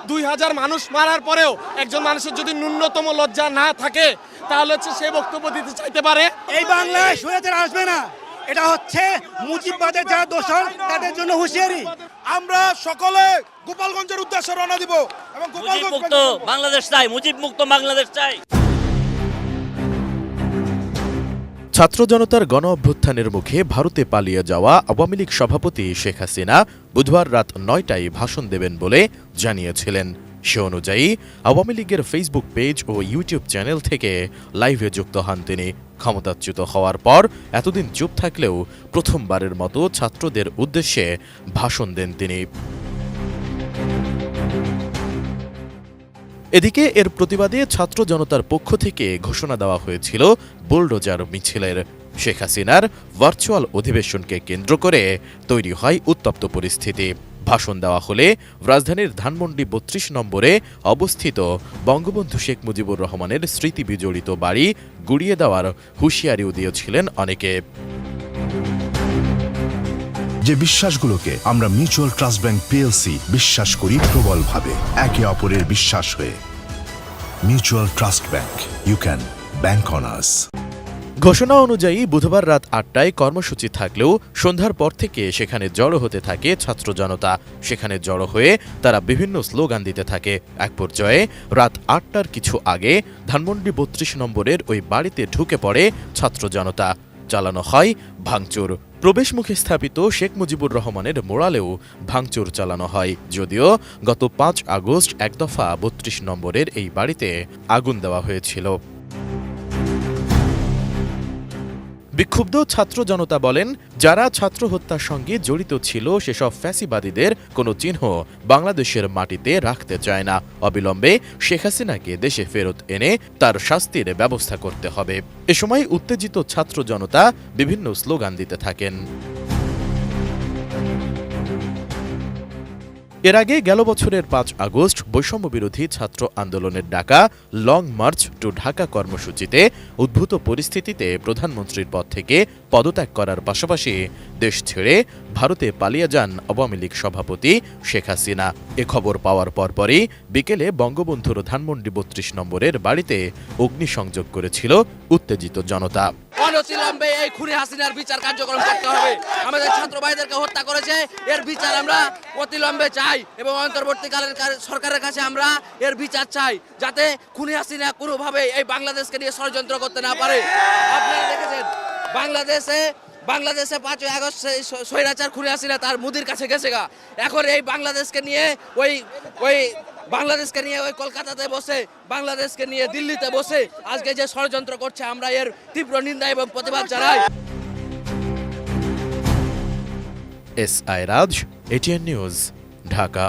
2000 মানুষ মারার পরেও একজন মানুষের যদি ন্যূনতম লজ্জা না থাকে তাহলে হচ্ছে সে বক্তব্য দিতে চাইতে পারে। এই বাংলায় স্বৈরাচার আসবে না, এটা হচ্ছে মুজিববাদের যারা দোষর তাদের জন্য হুঁশিয়ারি। আমরা সকলে গোপালগঞ্জের উদ্দেশ্যে রওনা দিব এবং মুজিব মুক্ত বাংলাদেশ চাই, মুজিব মুক্ত বাংলাদেশ চাই। ছাত্র জনতার গণ অভ্যুত্থানের মুখে ভারতে পালিয়ে যাওয়া আওয়ামী লীগ সভাপতি শেখ হাসিনা বুধবার রাত 9টায় ভাষণ দেবেন বলে জানিয়েছিলেন। সে অনুযায়ী আওয়ামী লীগের ফেসবুক পেজ ও ইউটিউব চ্যানেল থেকে লাইভে যুক্ত হন তিনি। ক্ষমতাচ্যুত হওয়ার পর এতদিন চুপ থাকলেও প্রথমবারের মতো ছাত্রদের উদ্দেশ্যে ভাষণ দেন তিনি। এদিকে এর প্রতিবাদে ছাত্র জনতার পক্ষ থেকে ঘোষণা দেওয়া হয়েছিল বুলডোজার মিছিলের। শেখ হাসিনার ভার্চুয়াল অধিবেশনকে কেন্দ্র করে তৈরি হয় উত্তপ্ত পরিস্থিতি। ভাষণ দেওয়া হলে রাজধানীর ধানমন্ডি ৩২ নম্বরে অবস্থিত বঙ্গবন্ধু শেখ মুজিবুর রহমানের স্মৃতি বিজড়িত বাড়ি গুড়িয়ে দেওয়ার হুঁশিয়ারিও দিয়েছিলেন অনেকে। যে বিশ্বাসগুলোকে আমরা মিউচুয়াল ট্রাস্ট ব্যাংক পিএলসি বিশ্বাস করি প্রবলভাবে, একে অপরের বিশ্বাস হয়ে। Mutual trust bank, you can bank on us. ঘোষণা অনুযায়ী বুধবার রাত 8টায় কর্মসূচি থাকলেও সন্ধ্যার পর থেকে সেখানে জড়ো হতে থাকে ছাত্র জনতা। সেখানে জড়ো হয়ে তারা বিভিন্ন স্লোগান দিতে থাকে। এক পর্যায়ে রাত 8টার কিছু আগে ধানমন্ডি ৩২ নম্বরের ওই বাড়িতে ঢুকে পড়ে ছাত্র জনতা। চালানো হয় ভাঙচুর। প্রবেশমুখে স্থাপিত শেখ মুজিবুর রহমানের মোড়ালেও ভাঙচুর চালানো হয়। যদিও গত 5 আগস্ট এক দফা ৩২ নম্বরের এই বাড়িতে আগুন দেওয়া হয়েছিল। বিক্ষুব্ধ ছাত্র জনতা বলেন, যারা ছাত্র হত্যার সঙ্গে জড়িত ছিল সেসব ফ্যাসিবাদীদের কোনো চিহ্ন বাংলাদেশের মাটিতে রাখতে চায় না। অবিলম্বে শেখ হাসিনাকে দেশে ফেরত এনে তার শাস্তির ব্যবস্থা করতে হবে। এ সময় উত্তেজিত ছাত্র জনতা বিভিন্ন স্লোগান দিতে থাকেন। এর আগে গেল বছরের 5 আগস্ট বৈষম্য বিরোধী ছাত্র আন্দোলনের ডাকা লং মার্চ টু ঢাকা কর্মসূচিতে উদ্ভূত পরিস্থিতিতে প্রধানমন্ত্রীর পদ থেকে পদত্যাগ করার পাশাপাশি দেশ ছেড়ে ভারতে পালিয়ে যান আওয়ামী লীগ সভাপতি শেখ হাসিনা। এ খবর পাওয়ার পরপরই বিকেলে বঙ্গবন্ধুর ধানমন্ডি ৩২ নম্বরের বাড়িতে অগ্নিসংযোগ করেছিল উত্তেজিত জনতা। অনতিবিলম্বে এই খুনি হাসিনার বিচার কার্যক্রম করতে হবে। আমাদের ছাত্র ভাইদেরকে হত্যা করেছে, এর বিচার আমরা অতিলম্বে চাই এবং অন্তর্বর্তীকালীন সরকারের কাছে আমরা এর বিচার চাই, যাতে খুনি হাসিনা কোনোভাবে এই বাংলাদেশকে নিয়ে ষড়যন্ত্র করতে না পারে। আপনারা দেখেছেন বাংলাদেশে 5 আগস্ট স্বৈরাচার খুনি হাসিনা তার মুদির কাছে গেছে গা। এখন এই বাংলাদেশকে নিয়ে ওই কলকাতাতে বসে, বাংলাদেশকে নিয়ে দিল্লিতে বসে আজকে যে ষড়যন্ত্র করছে, আমরা এর তীব্র নিন্দা এবং প্রতিবাদ জানাই। S I Raj, ATN news, Dhaka.